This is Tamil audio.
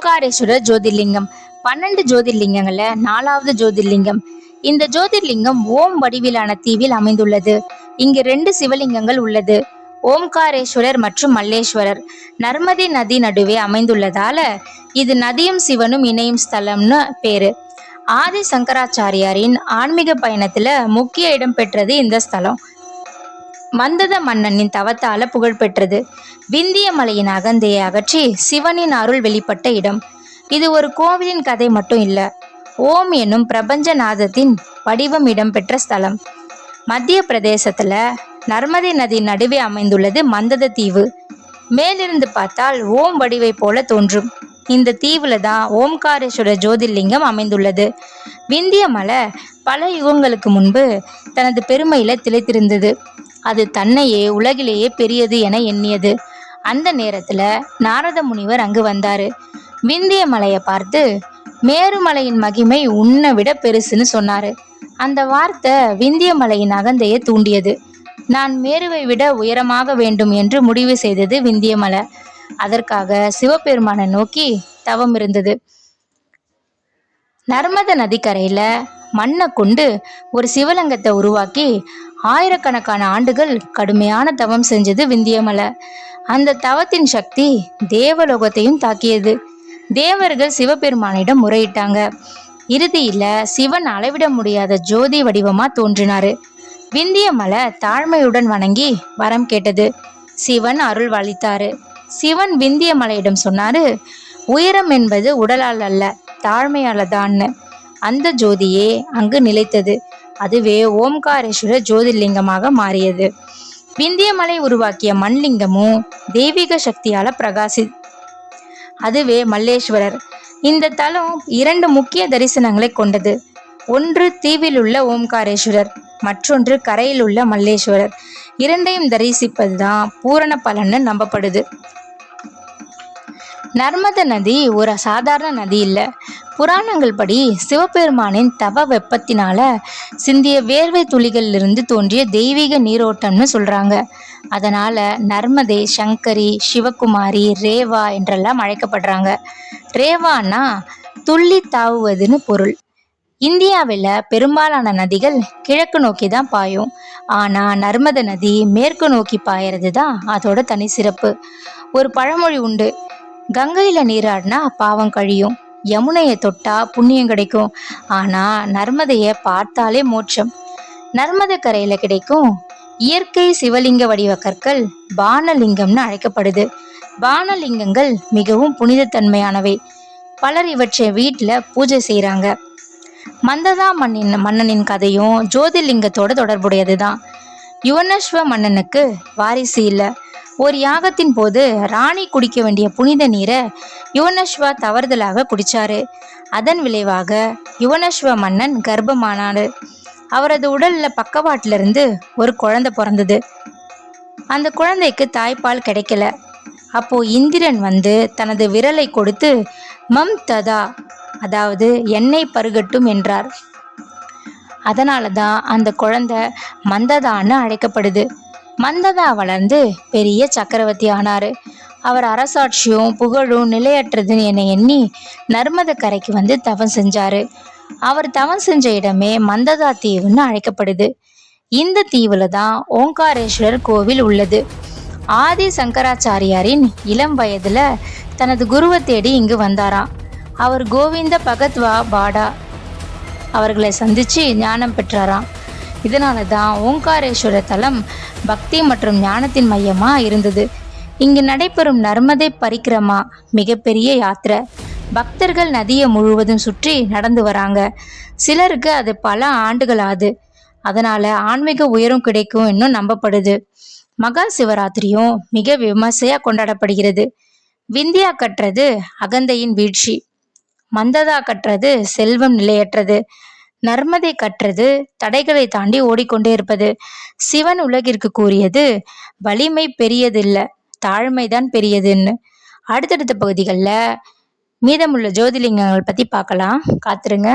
ஓம்காரேஸ்வரர் ஜோதிர்லிங்கம் 12 ஜோதிர்லிங்கங்கள்ல 4வது ஜோதிர்லிங்கம். இந்த ஜோதிர்லிங்கம் ஓம் வடிவிலான தீவில் அமைந்துள்ளது. இங்கு 2 சிவலிங்கங்கள் உள்ளது. ஓம்காரேஸ்வரர் மற்றும் மல்லேஸ்வரர் நர்மதை நதி நடுவே அமைந்துள்ளதால இது நதியும் சிவனும் இணையும் ஸ்தலம்னு பேரு. ஆதி சங்கராச்சாரியாரின் ஆன்மீக பயணத்துல முக்கிய இடம் பெற்றது இந்த ஸ்தலம். மந்தத மன்னனின் தவத்தால புகழ் பெற்றது. விந்திய மலையின் அகந்தையை அகற்றி சிவனின் அருள் வெளிப்பட்ட இடம். இது ஒரு கோவிலின் கதை மட்டும் இல்ல, ஓம் என்னும் பிரபஞ்சநாதத்தின் வடிவம் இடம்பெற்ற ஸ்தலம். மத்திய பிரதேசத்துல நர்மதை நதி நடுவே அமைந்துள்ளது மந்தத தீவு. மேலிருந்து பார்த்தால் ஓம் வடிவை போல தோன்றும். இந்த தீவுல தான் ஓம்காரேஸ்வரர் ஜோதிர்லிங்கம் அமைந்துள்ளது. விந்திய மலை பல யுகங்களுக்கு முன்பு தனது பெருமையில திளைத்திருந்தது. அது தன்னையே உலகிலேயே பெரியது என எண்ணியது. அந்த நேரத்துல நாரத முனிவர் அங்கு வந்தாரு. விந்திய மலையை பார்த்து மேருமலையின் மகிமை உன்னை விட பெருசுன்னு சொன்னாரு. அந்த வார்த்தை விந்திய மலையின் அகந்தையை தூண்டியது. நான் மேருவை விட உயரமாக வேண்டும் என்று முடிவு செய்தது விந்திய மலை. அதற்காக சிவபெருமானை நோக்கி தவம் இருந்தது. நர்மத நதிக்கரையில மண்ணை கொண்டு ஒரு சிவலிங்கத்தை உருவாக்கி ஆயிரக்கணக்கான ஆண்டுகள் கடுமையான தவம் செஞ்சது விந்தியமலை. அந்த தவத்தின் சக்தி தேவலோகத்தையும் தாக்கியது. தேவர்கள் சிவபெருமானிடம் முறையிட்டாங்க. இறுதியில சிவன் அளவிட முடியாத ஜோதி வடிவமா தோன்றினாரு. விந்தியமலை தாழ்மையுடன் வணங்கி வரம் கேட்டது. சிவன் அருள் அளித்தாரு. சிவன் விந்தியமலையிடம் சொன்னாரு, உயரம் என்பது உடலால் அல்ல, தாழ்மையால தான்னு. அந்த ஜோதியே அங்கு நிலைத்தது. அதுவே ஓம்காரேஸ்வரர் ஜோதிர்லிங்கமாக மாறியது. விந்தியமலை உருவாக்கிய மண்லிங்கமும் தெய்வீக சக்தியால பிரகாசி. அதுவே மல்லேஸ்வரர். இந்த தலம் 2 முக்கிய தரிசனங்களை கொண்டது. ஒன்று தீவில் உள்ள ஓம்காரேஸ்வரர், மற்றொன்று கரையில் உள்ள மல்லேஸ்வரர். இரண்டையும் தரிசிப்பதுதான் பூரண பலன்னு நம்பப்படுது. நர்மத நதி ஒரு சாதாரண நதி இல்ல. புராணங்கள் படி சிவபெருமானின் தவ வெப்பத்தினால சிந்திய வேர்வை துளிகளிலிருந்து தோன்றிய தெய்வீக நீரோட்டம்னு சொல்றாங்க. அதனால நர்மதை, சங்கரி, சிவகுமாரி, ரேவா என்றெல்லாம் அழைக்கப்படுறாங்க. ரேவானா துள்ளி தாவுவதுன்னு பொருள். இந்தியாவில் பெரும்பாலான நதிகள் கிழக்கு நோக்கி தான் பாயும். ஆனா நர்மத நதி மேற்கு நோக்கி பாயறது தான் அதோட தனி சிறப்பு. ஒரு பழமொழி உண்டு, கங்கையில நீராடினா பாவம் கழியும், யமுனையை தொட்டா புண்ணியம் கிடைக்கும், ஆனா நர்மதைய பார்த்தாலே மோட்சம். நர்மத கரையில கிடைக்கும் இயற்கை சிவலிங்க வடிவ கற்கள் பானலிங்கம்னு அழைக்கப்படுது. பானலிங்கங்கள் மிகவும் புனிதத்தன்மையானவை. பலர் இவற்றை வீட்டுல பூஜை செய்யறாங்க. மந்ததா மன்னனின் கதையும் ஜோதிர்லிங்கத்தோட தொடர்புடையதுதான். யுவனேஸ்வ மன்னனுக்கு வாரிசு இல்ல. ஒரு யாகத்தின் போது ராணி குடிக்க வேண்டிய புனித நீரை யுவனேஸ்வா தவறுதலாக குடிச்சாரு. அதன் விளைவாக யுவனேஸ்வ மன்னன் கர்ப்பமானாரு. அவரது உடல்ல பக்கவாட்டுல இருந்து ஒரு குழந்தை பிறந்தது. அந்த குழந்தைக்கு தாய்ப்பால் கிடைக்கல. அப்போ இந்திரன் வந்து தனது விரலை கொடுத்து மம் ததா, அதாவது எண்ணெய் பருகட்டும் என்றார். அதனாலதான் அந்த குழந்தை மந்ததான்னு அழைக்கப்படுது. மந்ததா வளர்ந்து பெரிய சக்கரவர்த்தி ஆனாரு. அவர் அரசாட்சியும் புகழும் நிலையற்றதுன்னு என எண்ணி நர்மத கரைக்கு வந்து தவம் செஞ்சாரு. அவர் தவம் செஞ்ச இடமே மந்ததா தீவுன்னு அழைக்கப்படுது. இந்த தீவுல தான் ஓங்காரேஸ்வரர் கோவில் உள்ளது. ஆதி சங்கராச்சாரியாரின் இளம் வயதுல தனது குருவை தேடி இங்கு வந்தாராம். அவர் கோவிந்த பகத்வா பாடா அவர்களை சந்திச்சு ஞானம் பெற்றாராம். இதனால தான் ஓங்காரேஸ்வர தலம் பக்தி மற்றும் ஞானத்தின் மையமா இருந்தது. இங்கு நடைபெறும் நர்மதை பரிக்கிரமா மிகப்பெரிய யாத்திரை. பக்தர்கள் நதியை முழுவதும் சுற்றி நடந்து வராங்க. சிலருக்கு அது பல ஆண்டுகள் ஆகுது. அதனால ஆன்மீக உயரம் கிடைக்கும் இன்னும் நம்பப்படுது. மகா சிவராத்திரியும் மிக விமர்சையா கொண்டாடப்படுகிறது. விந்தியா கற்றது அகந்தையின் வீழ்ச்சி, மந்ததா கற்றது செல்வம் நிலையற்றது, நர்மதை கற்றது தடைகளை தாண்டி ஓடிக்கொண்டே இருப்பது. சிவன் உலகிற்கு கூறியது வலிமை பெரியதில்ல, தாழ்மைதான் பெரியதுன்னு. அடுத்தடுத்த பகுதிகளில் மீதமுள்ள ஜோதிலிங்கங்கள் பத்தி பார்க்கலாம். காத்துருங்க.